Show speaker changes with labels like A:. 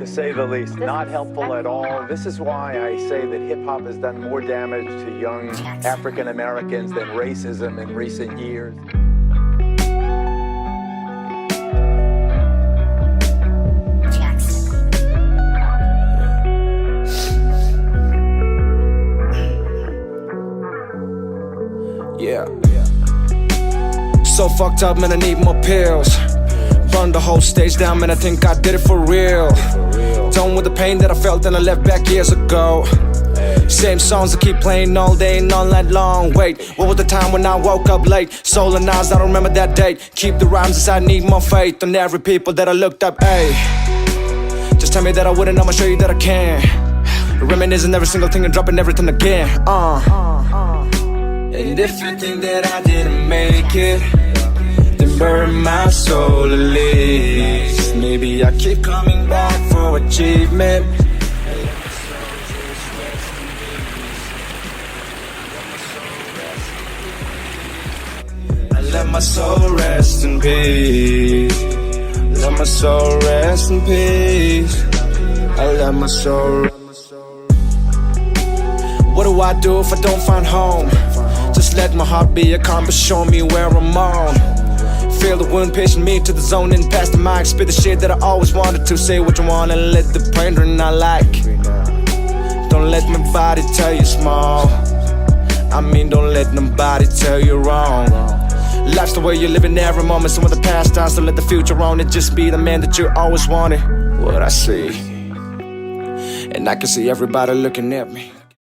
A: to say the least. Not helpful at all. This is why I say that hip-hop has done more damage to young African Americans than racism in recent years.
B: Yeah. So fucked up, man, I need more pills. Burn the whole stage down, man, I think I did it for real. Done with the pain that I felt and I left back years ago. Same songs I keep playing all day and all night long. Wait, what was the time when I woke up late? Soul and eyes, I don't remember that date. Keep the rhymes as I need more faith on every people that I looked up, ayy. Just tell me that I wouldn't, I'ma show you that I can. Reminiscing every single thing and dropping everything again, And if you think that I didn't make it, then burn my soul at least. Maybe I keep coming back for achievement. I let my soul rest in peace. Let my soul rest in peace. I let my soul. What do I do if I don't find home? Just let my heart be a compass, show me where I'm on. Feel the wind pushing me to the zone and past the mic. Spit the shit that I always wanted to. Say what you want and let the pain run I like. Don't let nobody tell you small. I mean, don't let nobody tell you wrong. Life's the way you live in every moment. Some of the past times, don't let the future own it. Just be the man that you always wanted. What I see, and I can see everybody looking at me.